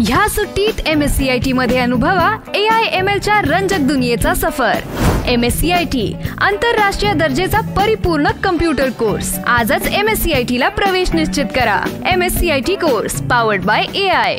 ह्या सुट्टीत MSCIT मध्ये अनुभवा AI/ML च्या रंजक दुनियेचा सफर। MSCIT आंतरराष्ट्रीय दर्जेचा परिपूर्ण कम्प्युटर कोर्स। आजच MSCIT ला प्रवेश निश्चित करा। MSCIT course powered by AI।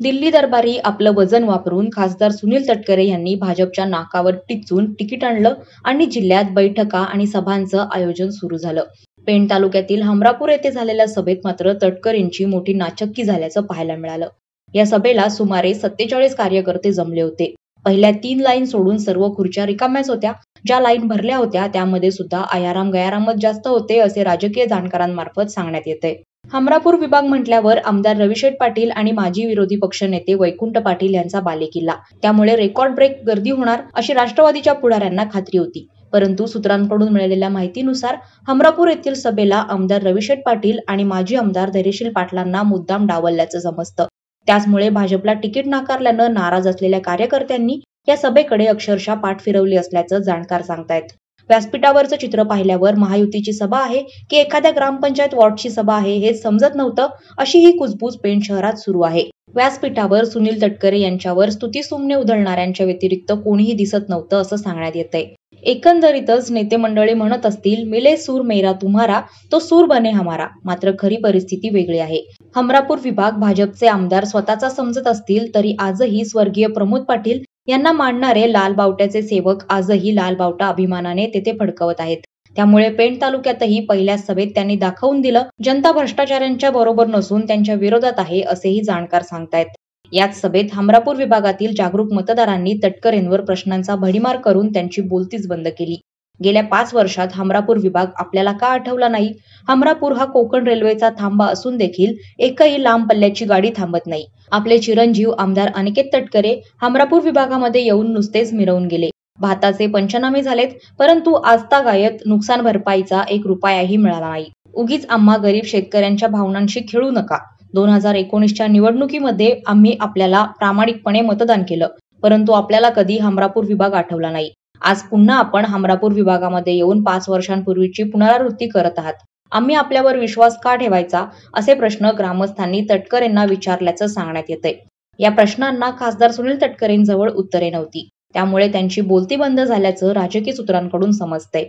Delhi दरबारी आपलं वजन वापरून खासदार सुनील तटकरे यांनी भाजपच्या नाकावर टिच्चून तिकीट आणलं आणि जिल्ह्यात बैठका आणि सभांचं आयोजन सुरू झालं। पेण तालुक्यातील हमरापूर येथे झालेल्या सभेत मात्र तटकरेंची मोठी नाचक्की झाल्याचं पाहायला मिळालं। या सभेला सुमारे 47 कार्यकर्ते जमले होते। पहिल्या 3 लाईन सोडून सर्व खुर्च्या रिकाम्याच होत्या। ज्या लाईन भरल्या होत्या त्यामध्ये सुद्धा आयाराम गयारामच जास्त होते असे राजकीय जाणकारांमार्फत सांगण्यात येते। हमरापूर विभाग म्हटल्यावर आमदार रविशेठ पाटील आणि माजी विरोधी पक्षनेते वैकुंठ पाटील यांचा बालेकिल्ला, त्यामुळे रेकॉर्ड ब्रेक गर्दी होणार अशी राष्ट्रवादीच्या पुढाऱ्यांना खात्री होती। परंतु सूत्रांकडून मिळालेल्या माहितीनुसार हमरापूर येथील सभेला आमदार रविशेठ पाटील आणि माजी आमदार धैर्यशील पाटलांना मुद्दाम डावलल्याचं समजतं। त्याचमुळे भाजपला तिकीट नाकारल्यानं नाराज असलेल्या कार्यकर्त्यांनी या सभेकडे अक्षरशः पाठ फिरवली असल्याचं जाणकार सांगतायत। व्यासपीठावरचं चित्र पाहिल्यावर महायुतीची सभा आहे की एखाद्या ग्रामपंचायत वॉर्डची सभा आहे हे समजत नव्हतं, अशी ही कुजबूज पेण शहरात सुरू आहे। व्यासपीठावर सुनील तटकरे यांच्यावर स्तुतीसुमने उधळणाऱ्यांच्या व्यतिरिक्त कोणीही दिसत नव्हतं असं सांगण्यात येतंय। एकंदरीतच नेते मंडळी म्हणत असतील, मिले सूर मेरा तुम्हारा तो सूर बने हमारा। मात्र खरी परिस्थिती वेगळी आहे। हमरापूर विभाग भाजपचे आमदार स्वतःचा समजत असतील तरी आजही स्वर्गीय प्रमोद पाटील यांना मानणारे लाल बावट्याचे सेवक आजही लाल बावटा अभिमानाने तेथे फडकवत आहेत। त्यामुळे पेण तालुक्यातही पहिल्या सभेत त्यांनी दाखवून दिलं, जनता भ्रष्टाचाऱ्यांच्या बरोबर नसून त्यांच्या विरोधात आहे असेही जाणकार सांगतायत। याच सभेत हमरापूर विभागातील जागरूक मतदारांनी तटकरेंवर प्रश्नांचा भडीमार करून त्यांची बोलतीच बंद केली। गेल्या 5 वर्षात हमरापूर विभाग आपल्याला का आठवला नाही? हमरापूर हा कोकण रेल्वेचा थांबा असून देखील एकही लांब पल्ल्याची गाडी थांबत नाही। आपले चिरंजीव आमदार अनिकेत तटकरे हमरापूर विभागामध्ये येऊन नुसतेच मिरवून गेले। भाताचे पंचनामे झालेत, परंतु आजतागायत नुकसान भरपाईचा 1 रुपयाही मिळाला नाही। उगीच आम्हा गरीब शेतकऱ्यांच्या भावनांशी खेळू नका। 2019च्या निवडणुकीमध्ये आम्ही आपल्याला प्रामाणिकपणे मतदान केलं, परंतु आपल्याला कधी हमरापूर विभाग आठवला नाही। आज पुन्हा आपण हमरापूर विभागामध्ये येऊन 5 वर्षांपूर्वीची पुनरावृत्ती करत आहात। आम्ही आपल्यावर विश्वास का ठेवायचा असे प्रश्न ग्रामस्थांनी तटकरेंना विचारल्याचं सांगण्यात येतंय। या प्रश्नांना खासदार सुनील तटकरेंजवळ उत्तरे नव्हती, त्यामुळे त्यांची बोलती बंद झाल्याचं राजकीय सूत्रांकडून समजतंय।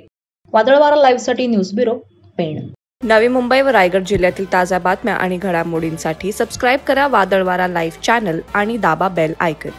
वादळवारा लाईव्हसाठी न्यूज ब्युरो, पेण। नवी मुंबई व रायगड जिल्ह्यातील ताज्या बातम्या आणि घडामोडींसाठी सबस्क्राईब करा वादळवारा लाईव्ह चॅनल आणि दाबा बेल आयकॉन।